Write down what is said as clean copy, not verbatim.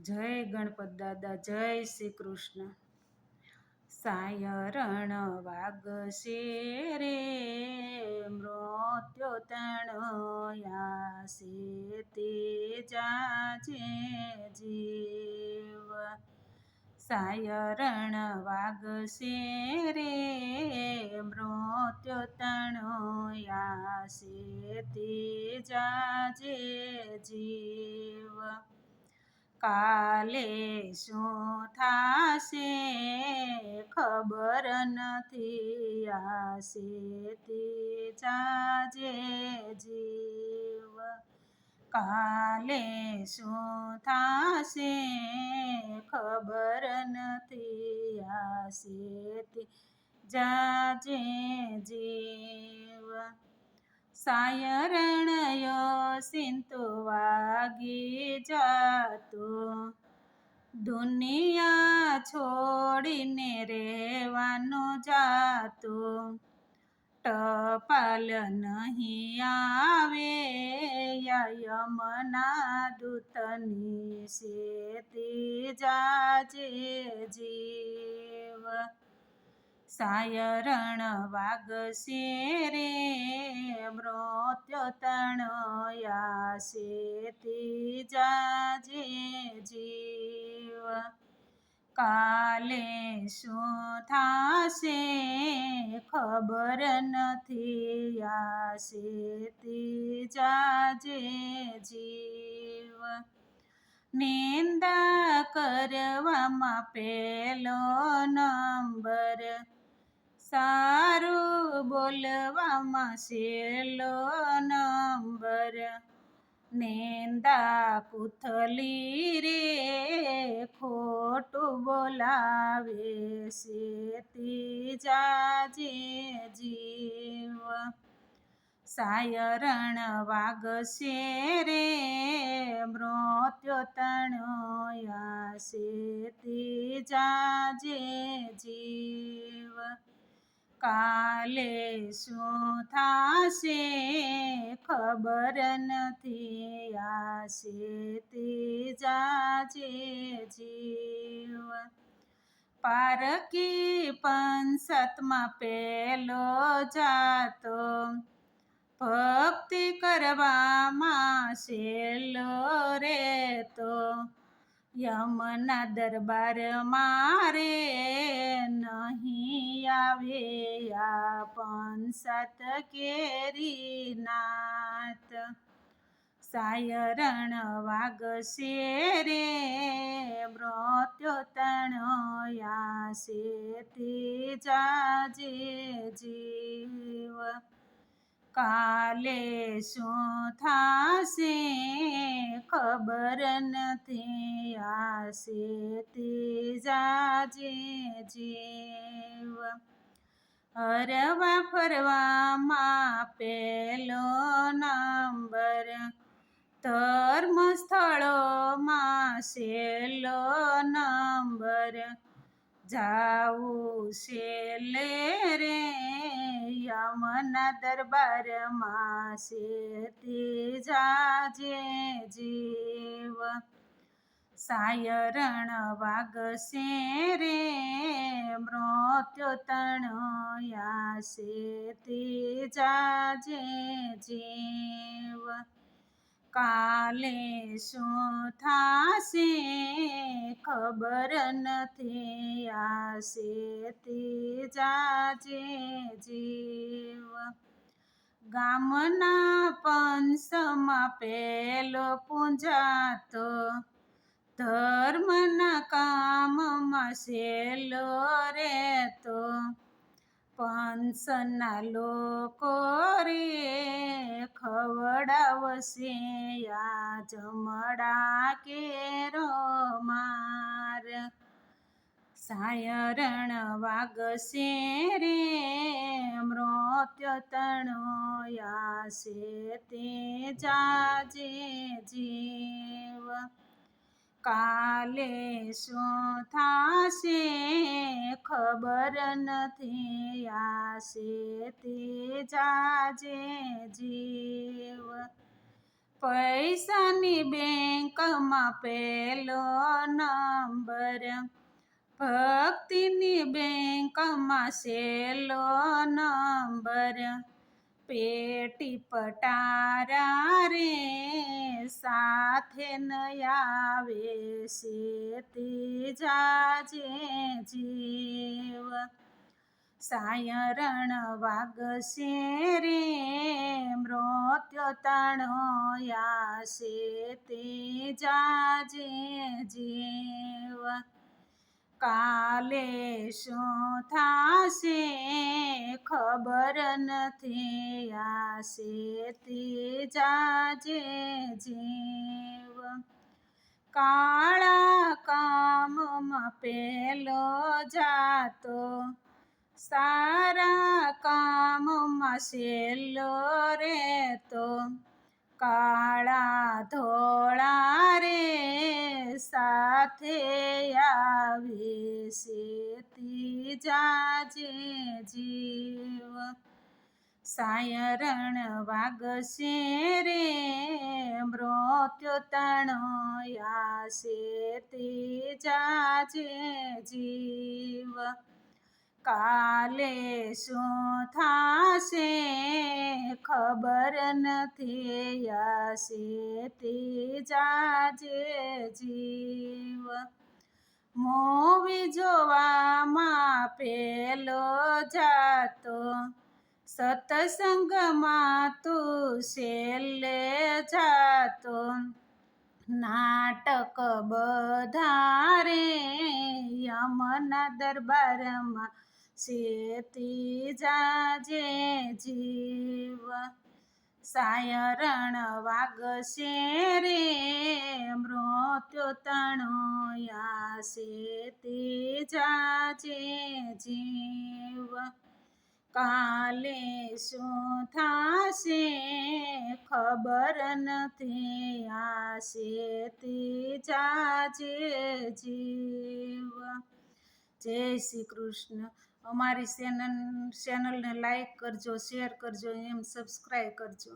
જય ગણપત દાદા, જય શ્રી કૃષ્ણ. સાયરણ વાગશે રે મૃત્યુ તણયાસે તે જાજે જીવ. સાયરણ વાગશે રે મૃત્યુ તણયાસે તે જાજે જીવ. કાલે શું થાશે ખબર નથી, આશે તે જાજે જીવ. કાલે શું થાશે ખબર નથી, આશે તે જાજે જીવ. સાયરણયો સિંતુ વાગી જાતો, દુનિયા છોડીને રહેવાનું જાતો. ટપાલ નહીં આવે યમના દૂતની સેતી જાજે જીવ. સાયરણ વાગશે રે મૃત્યુ તણયાસે તે જાજે જીવ. કાલે શું થાશે ખબર નથી, આશે તે જાજે જીવ. નિંદા કરવામાં પેલો નંબર, સારું બોલવામાં છેલ્લો નંબર. નિંદા કુથલી રે ખોટું બોલાવે છે તે જાજે જીવ. સાયરણ વાગશે રે મૃત્યુ તણયાસે તે જાજે જીવ. કાલે શું થાશે ખબર નથી, આશે તે જાજે જીવ. પારકી પંસતમાં પેલો જાતો, ભક્તિ કરવામાં છેલ્લો રેતો. યમના દરબારમાં રે નહીં આવે આ પંસત કેરી નાથ. સાયરણ વાગશે રે મૃત્યુ તણયાસે તે જાજે જીવ. કાલે શું થાશે ખબર નથી, આશે તે જાજે જીવ. હરવા ફરવામાં પેલો નંબર, ધર્મ સ્થળોમાં છેલ્લો નંબર. જાવું છેલ્લે રે યમના દરબારમાં છે તે જાજે જીવ. સાયરણ વાગશે રે મૃત્યુ તણયાસે તે જાજે જીવ. કાલે શું થાશે ખબર નથી, આશે તે જાજે જીવ. ગામના પંસમાં પેલો પૂંજાતો, ધર્મના કામમાં છેલ્લો રેતો. પંસના લોકો રે ખવડાવશે આ જમડા કેરો માર. સાયરણ વાગશે રે મૃત્યુ તણયાસે તે જાજે જીવ. કાલે શું થાશે ખબર નથી, આશે તે જાજે જીવ. પૈસાની બેંકમાં પેલો નંબર, ભક્તિની બેંકમાં છેલ્લો નંબર. પેટી પટારા રે સાથે ન આવે છે તે જાજે જીવ. સાયરણ વાગશે રે મૃત્યુ તણોયાશે તે જાજે જીવ. કાલે શું થાશે ખબર નથી આશે તે જાજે જીવ. કાળા કામમાં પેલો જાતો, સારા કામમાં છેલ્લો રહેતો. કાળા ધોળા રે સાથે આવે છે તે જાજે જીવ. સાયરણ વાગશે રે મૃત્યુ તણોયાશે તે જાજે જીવ. કાલે શું થાશે ખબર નથી આશે તે જાજે જીવ. મૂવી જોવામાં પેલો જાતો, સત્સંગમાં તું છેલ્લે જાતો. નાટક બધા રે યમના દરબારમાં સેતી જાજે જીવ. સાયરણ વાગશે રે મૃત્યુ તણોયાશે તે જાજે જીવ. કાલે શું થાશે ખબર નથી આશે તે જાજે જીવ. જય શ્રી કૃષ્ણ. અમારી ચેનલને લાઈક કરજો, શેર કરજો, એમ સબસ્ક્રાઈબ કરજો.